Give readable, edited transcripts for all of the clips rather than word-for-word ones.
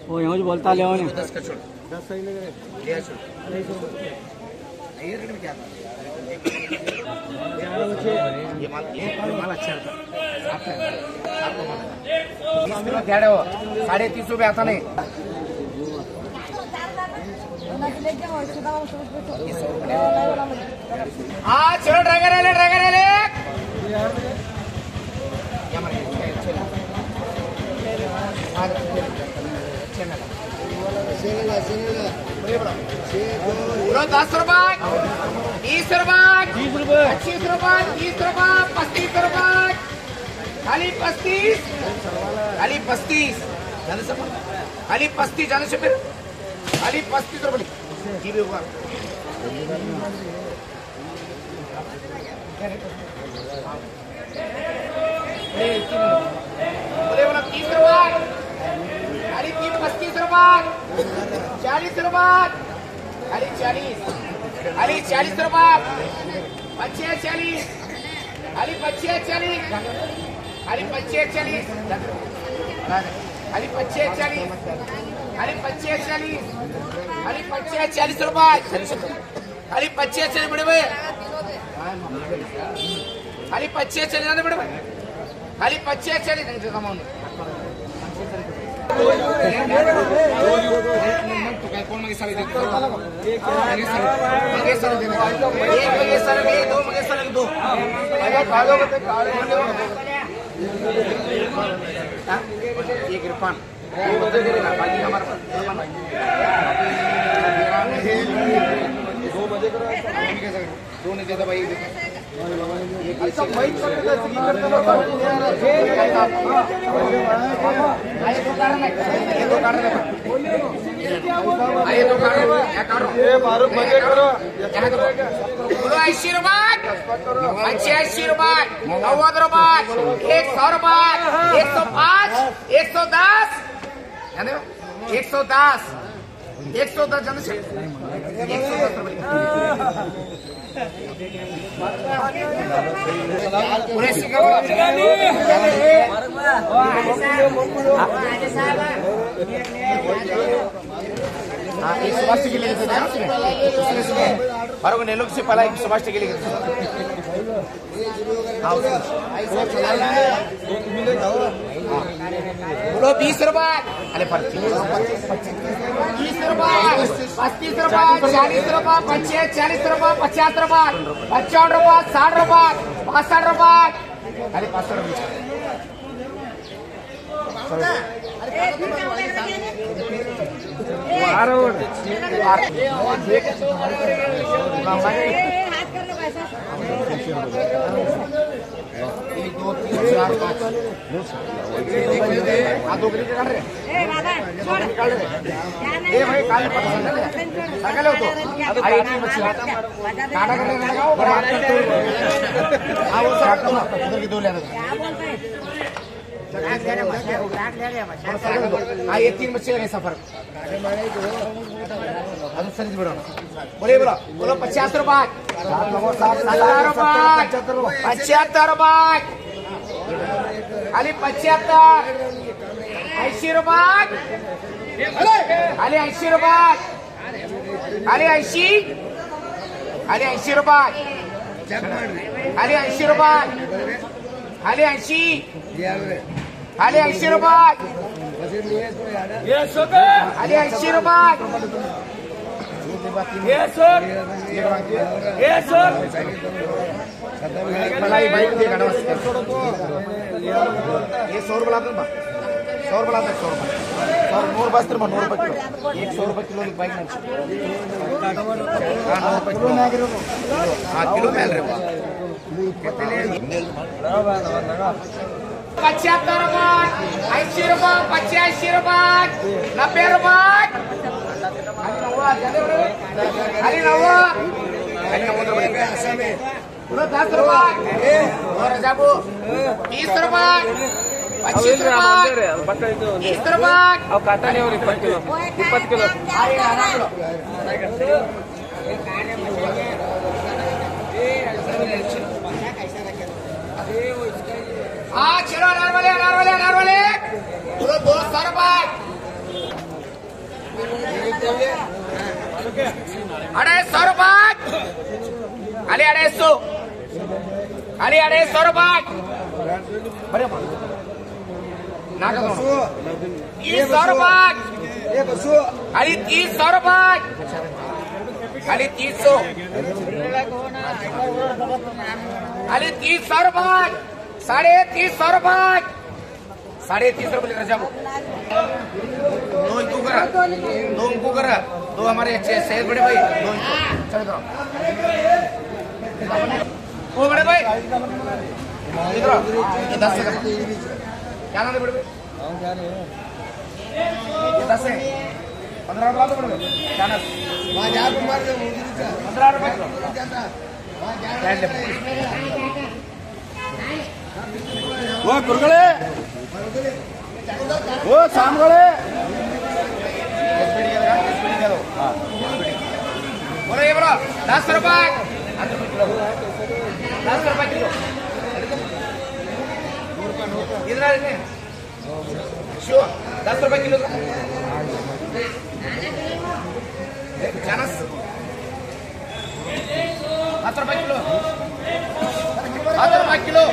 वो यहाँ बोलता ले 10 का छोड़ 10 सही लग रहे ले छोड़ ये रेट में क्या था ये माल अच्छा था आपको माल क्या है वो 350 रुपये आता नहीं हाँ चलो ड्रैगन ले पूरा 10 रुपए 20 रुपए 25 रुपए 30 रुपए 35 रुपए खाली 35 जाने से फिर खाली 35 रुपए जी भी होगा बोले बोला 30 रुपए खाली 35 रुपए 40 रुपए खाली 40 रुपए 25 40 खाली 25 40 खाली 25 40 खाली 25 40 खाली 25 40 खाली 25 40 रुपए खाली 25 40 बड़े भाई खाली 25 40 जाने बड़े भाई खाली 25 40 नहीं तो कमाओ कौन मगे सारे देते दो एक रुपया बाकी हमारा दो नहीं देता भाई बोलो 80 रुपये 85 रुपये 90 रुपये 100 रुपये 105 110 110 जाने से 110 पूरे सुभाष के लिए और नेलोक से पहला सुभाष के लिए बोलो 20 रुपये अरे 20 रुपये 35 रुपये 40 रुपये 40 रुपये 50 रुपये 55 रुपये 60 रुपये 65 रुपये अरे 500 रुपये दो गिरी काट रहे भाई काले सकल हो तो काटा करने लगाओ हाँ वो उधर की दो ले हाँ ये 3 बच्चे लगे सफर बोले बोलो 50 रुपये 70 रुपये 75 रुपये खाली 75 80 रुपये खाली 80 रुपये खाली 80 रुपये खाली 80 रुपये खाली 80 खाली 80 रुपये खाली 80 रुपये ये 100 रुपये लाते 100 रुपये लाते 100 रुपये 100 बस 100 रुपये किलो 100 रुपये किलो बाइक किलो मिल रहे 75 रुपये 80 रुपये 85 रुपये 90 रुपये खाली 90 बोलो 10 रुपये और जाबू 20 रुपये 25 रुपये 30 रुपये अब काटा नहीं हो 20 किलो हाँ चलो अनार वाले पूरा 200 रुपए 250 रुपए खाली 250 रुपए ना 300 रुपए खाली 300 रुपए खाली 300 खाली 300 रुपए 350 रुपए 350 रुपए लेकर जाओ दो इनको करा दो हमारे सेठ बड़े भाई दो इनको चलो वो बड़े भाई इधर 10 से क्या नाम है बड़े भाई 10 से 15 रुपए बड़े भाई क्या नाम 15 रुपए वो कुरगले वो सामगले बोलो ये बोलो 10 रुपए 10 रुपए किलो इधर आ रहे 10 रुपए किलो 10 रुपए किलो 10 रुपए किलो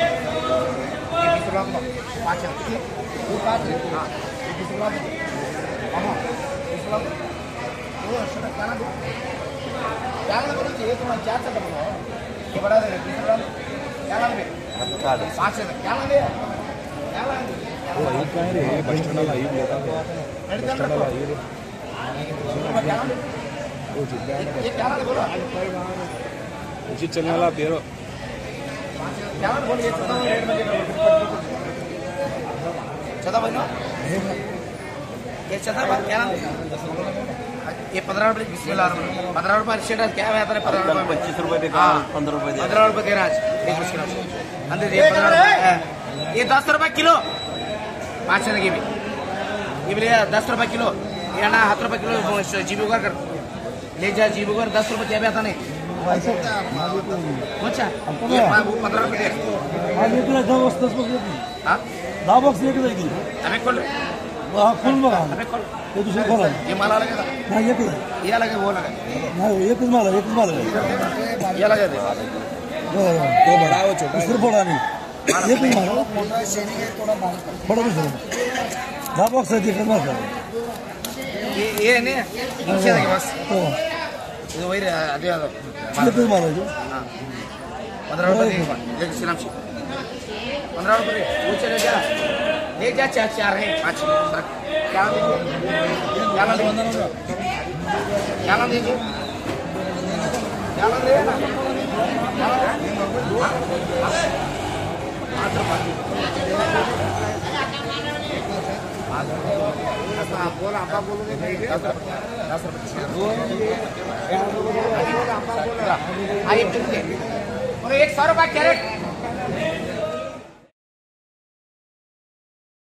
5 चलने वाला बेरो चौदह भाई ये चौदह क्या नाम ये 15 रुपए 15 रुपए शेड क्या है 15 रुपए 25 रुपए दे 15 रुपए दे 15 रुपए दे रहा है एक मुश्किल अंदर ये 15 रुपए ये 10 रुपए किलो 5 लगे भी ये भी 10 रुपए किलो ये ना 7 रुपए किलो जीबी कर ले जा जीबी कर 10 रुपए क्या आता नहीं अच्छा ये 15 रुपए दे हाँ 10 बॉक्स एक जाएगी हमें खोल फुल बघा हमें खोल ते दुसरं खोला ये माला लगेगा नाही एकच ये लगे वो लगे नाही एकच माल आहे ये लगे दे तो बडा हो छोटा दुसरं फोडा नाही एकच माल फोडा दुसरं 10 बॉक्स आहे एकच माल ये ने नीचे लगे बस तो ये वही अभी एकच माल आहे 15 रुपए एक सिलाम 15 रुपए वो चले जा ले जा 4 है 5 क्या नाम दीजिए क्या नाम दीजिए बोला आप बोलोगे और 100 रुपए कैरेट